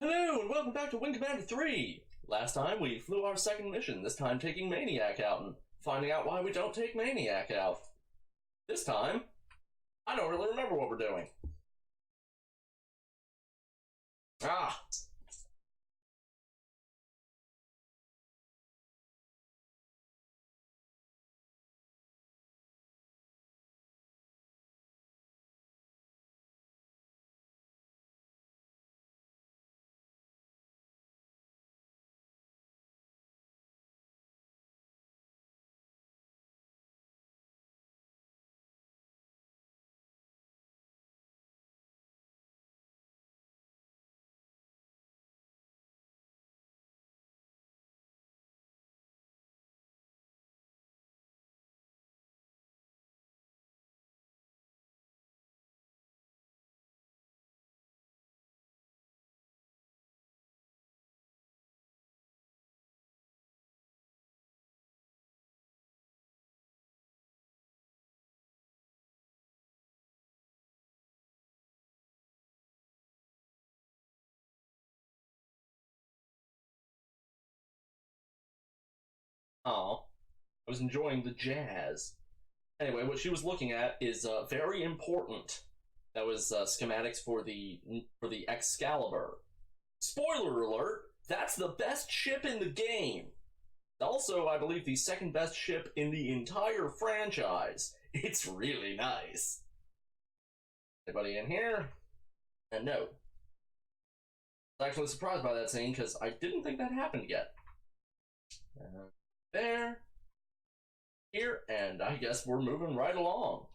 Hello, and welcome back to Wing Commander 3! Last time we flew our second mission, this time taking Maniac out and finding out why we don't take Maniac out. This time, I don't really remember what we're doing. Ah! Aw. I was enjoying the jazz. Anyway, what she was looking at is very important. That was schematics for the Excalibur. Spoiler alert, that's the best ship in the game. Also, I believe the second best ship in the entire franchise. It's really nice. Anybody in here? And no. I was actually surprised by that scene because I didn't think that happened yet. There. Here, and I guess we're moving right along.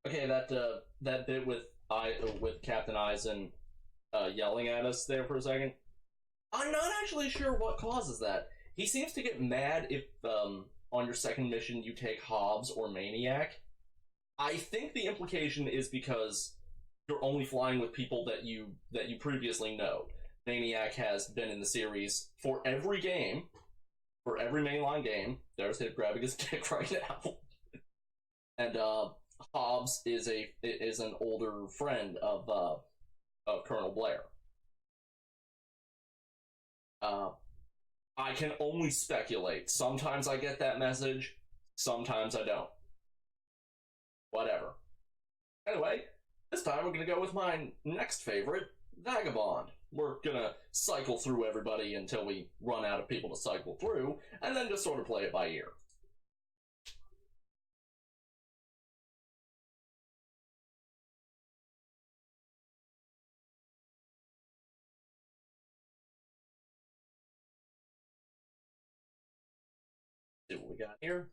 Okay, that bit with Captain Eisen yelling at us there for a second. I'm not actually sure what causes that. He seems to get mad if on your second mission you take Hobbs or Maniac. I think the implication is because you're only flying with people that you previously know. Maniac has been in the series for every game, for every mainline game. There's him grabbing his dick right now. And Hobbs is an older friend of Colonel Blair. I can only speculate. Sometimes I get that message, sometimes I don't. Whatever. Anyway, this time we're gonna go with my next favorite, Vagabond. We're gonna cycle through everybody until we run out of people to cycle through, and then just sort of play it by ear. See what we got here.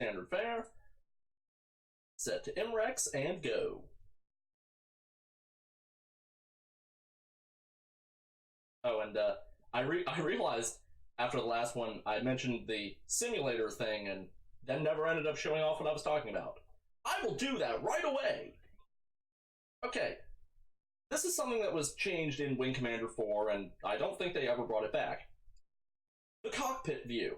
Standard fare. Set to MREX and go. Oh, and I realized after the last one I mentioned the simulator thing and then never ended up showing off what I was talking about. I will do that right away. Okay. This is something that was changed in Wing Commander 4, and I don't think they ever brought it back. The cockpit view.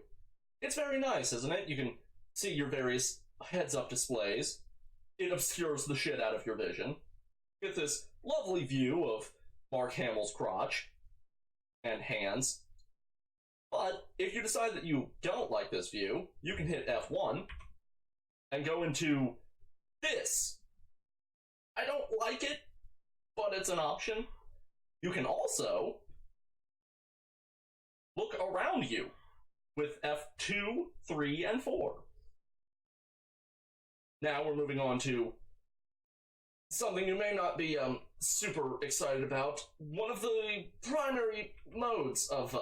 It's very nice, isn't it? You can see your various heads-up displays. It obscures the shit out of your vision. Get this lovely view of Mark Hamill's crotch and hands. But if you decide that you don't like this view, you can hit F1 and go into this. I don't like it, but it's an option. You can also look around you with 2, 3, and 4. Now we're moving on to something you may not be super excited about. One of the primary modes of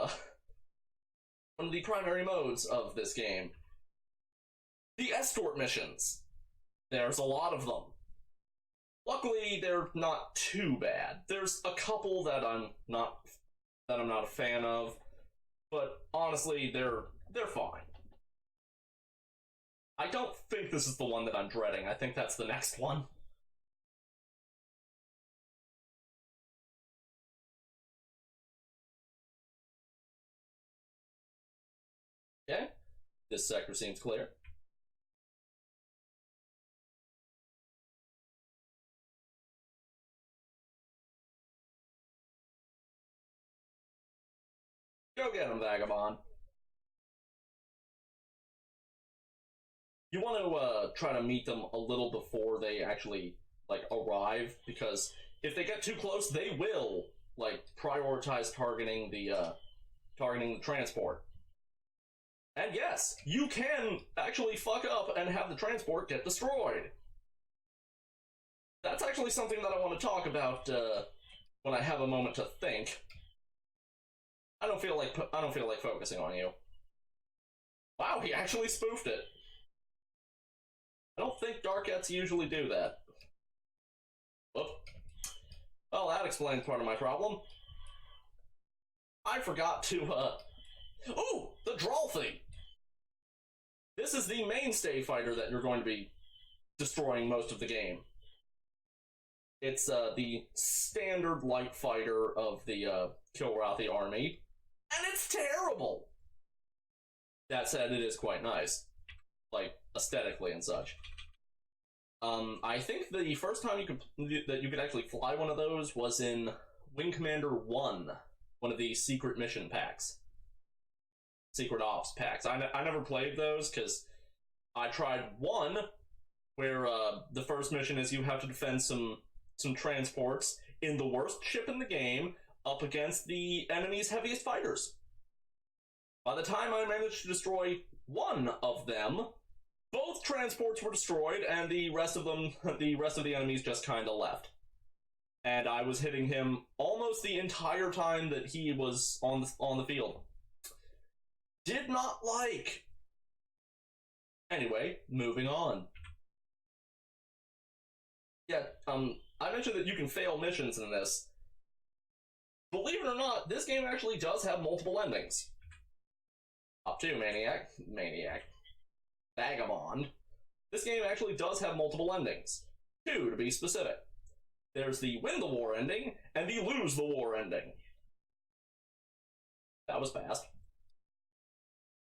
this game. The escort missions. There's a lot of them. Luckily, they're not too bad. There's a couple that I'm not a fan of, but honestly, they're fine. I don't think this is the one that I'm dreading. I think that's the next one. Okay, this sector seems clear. Go get him, Vagabond. You want to try to meet them a little before they actually, like, arrive, because if they get too close, they will, like, prioritize targeting the transport. And yes, you can actually fuck up and have the transport get destroyed. That's actually something that I want to talk about when I have a moment to think. I don't feel like focusing on you. Wow, he actually spoofed it. I don't think Darkettes usually do that. Whoop. Well, that explains part of my problem. I forgot to, ooh, the Drolthy! This is the mainstay fighter that you're going to be destroying most of the game. It's, the standard light fighter of the, Kilrathi army. And it's terrible! That said, it is quite nice. Like, aesthetically and such. I think the first time you could actually fly one of those was in Wing Commander 1, one of the secret mission packs. Secret Ops packs. I never played those, because I tried one, where the first mission is you have to defend some transports in the worst ship in the game up against the enemy's heaviest fighters. By the time I managed to destroy one of them, both transports were destroyed, and the rest of the enemies just kinda left. And I was hitting him almost the entire time that he was on the field. Did not like. Anyway, moving on. Yeah, I mentioned that you can fail missions in this. Believe it or not, this game actually does have multiple endings. Up to Maniac. Vagabond. This game actually does have multiple endings. 2, to be specific. There's the win the war ending, and the lose the war ending. That was fast.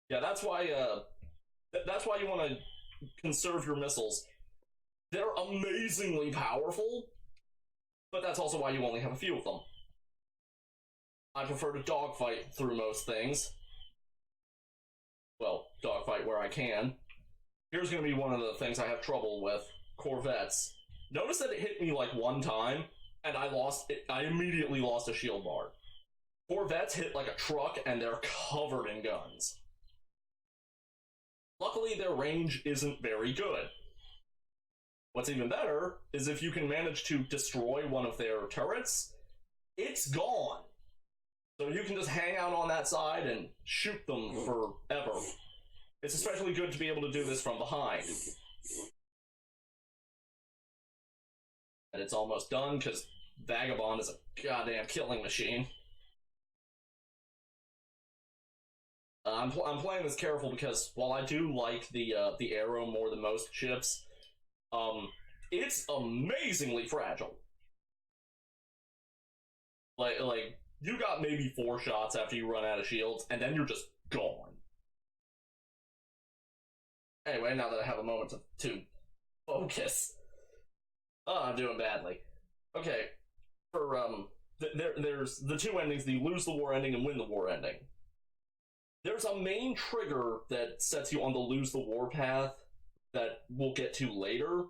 Yeah, that's why you want to conserve your missiles. They're amazingly powerful, but that's also why you only have a few of them. I prefer to dogfight through most things. Well, dogfight where I can. Here's going to be one of the things I have trouble with. Corvettes. Notice that it hit me like one time, and I immediately lost a shield bar. Corvettes hit like a truck, and they're covered in guns. Luckily, their range isn't very good. What's even better is if you can manage to destroy one of their turrets, it's gone. So you can just hang out on that side and shoot them forever. It's especially good to be able to do this from behind. And it's almost done, because Vagabond is a goddamn killing machine. I'm playing this careful because while I do like the arrow more than most ships, it's amazingly fragile. Like you got maybe 4 shots after you run out of shields, and then you're just gone. Anyway, now that I have a moment to focus. Oh, I'm doing badly. Okay, for there's the 2 endings: the lose the war ending and win the war ending. There's a main trigger that sets you on the lose the war path that we'll get to later.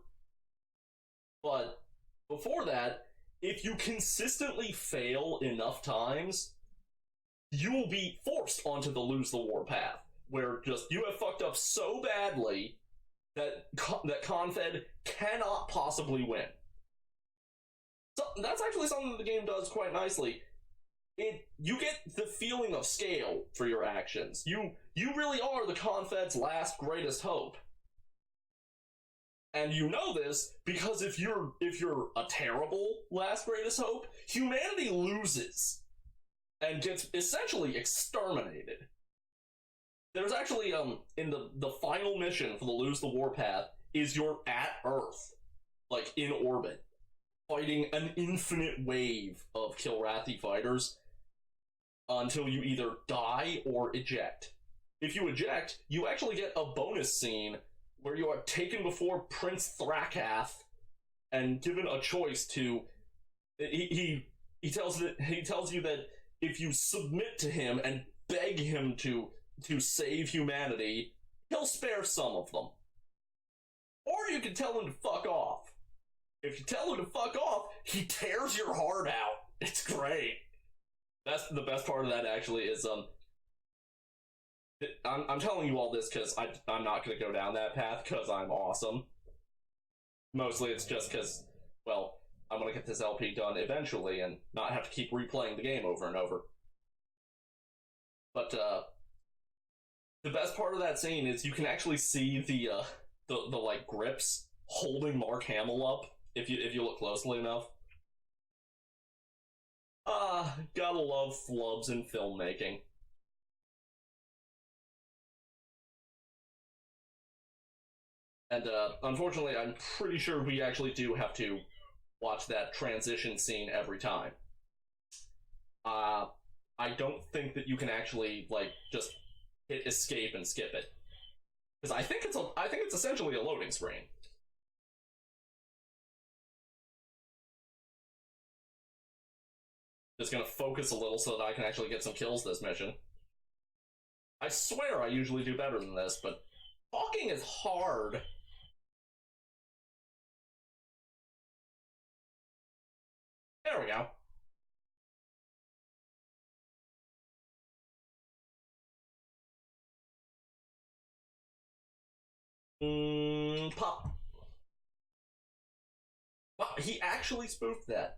But before that, if you consistently fail enough times, you will be forced onto the lose the war path. where just you have fucked up so badly that Confed cannot possibly win. So that's actually something that the game does quite nicely. You get the feeling of scale for your actions. You really are the Confed's last greatest hope. And you know this because if you're a terrible last greatest hope, humanity loses and gets essentially exterminated. There's actually in the final mission for the Lose the Warpath is you're at Earth, like in orbit, fighting an infinite wave of Kilrathi fighters until you either die or eject. If you eject, you actually get a bonus scene where you are taken before Prince Thrakath and given a choice to. He tells you that if you submit to him and beg him to save humanity, he'll spare some of them. Or you can tell him to fuck off. If you tell him to fuck off, he tears your heart out. It's great. That's the best part of that, actually, is I'm telling you all this because I'm not going to go down that path because I'm awesome. Mostly it's just because, well, I'm going to get this LP done eventually and not have to keep replaying the game over and over. But the best part of that scene is you can actually see the like grips holding Mark Hamill up if you look closely enough. Gotta love flubs in filmmaking. And unfortunately, I'm pretty sure we actually do have to watch that transition scene every time. I don't think that you can actually like just hit escape and skip it, because I think it's essentially a loading screen. Just gonna focus a little so that I can actually get some kills this mission. I swear I usually do better than this, but talking is hard. There we go. Pop. Wow, he actually spoofed that.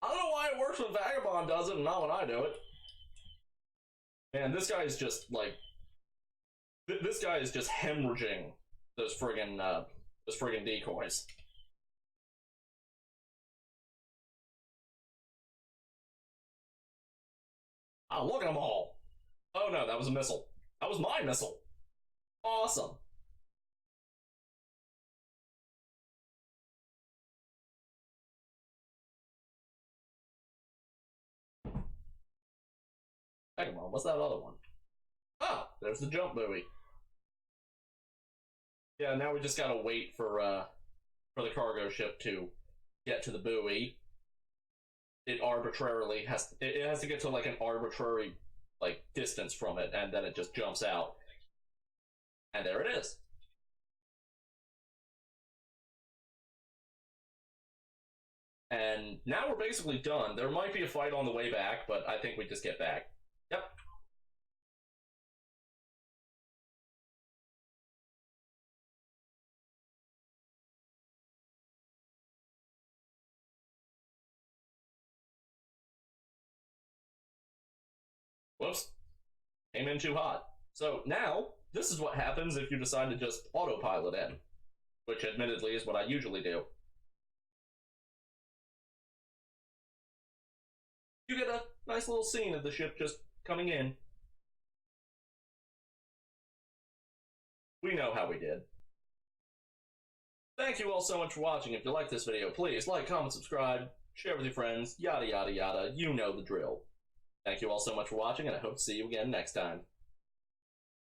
I don't know why it works when Vagabond does it and not when I do it. Man, this guy is just, like... This guy is just hemorrhaging those friggin' decoys. Oh, look at them all! Oh no, that was a missile. That was my missile! Awesome! Hang on, what's that other one? Oh, there's the jump buoy. Yeah, now we just gotta wait for the cargo ship to get to the buoy. It arbitrarily has to get to like an arbitrary like distance from it, and then it just jumps out. And there it is. And now we're basically done. There might be a fight on the way back, but I think we just get back. Yep. Whoops. Came in too hot. So now, this is what happens if you decide to just autopilot in. Which admittedly is what I usually do. You get a nice little scene of the ship just coming in. We know how we did. Thank you all so much for watching. If you like this video, please like, comment, subscribe, share with your friends, yada yada yada. You know the drill. Thank you all so much for watching, and I hope to see you again next time.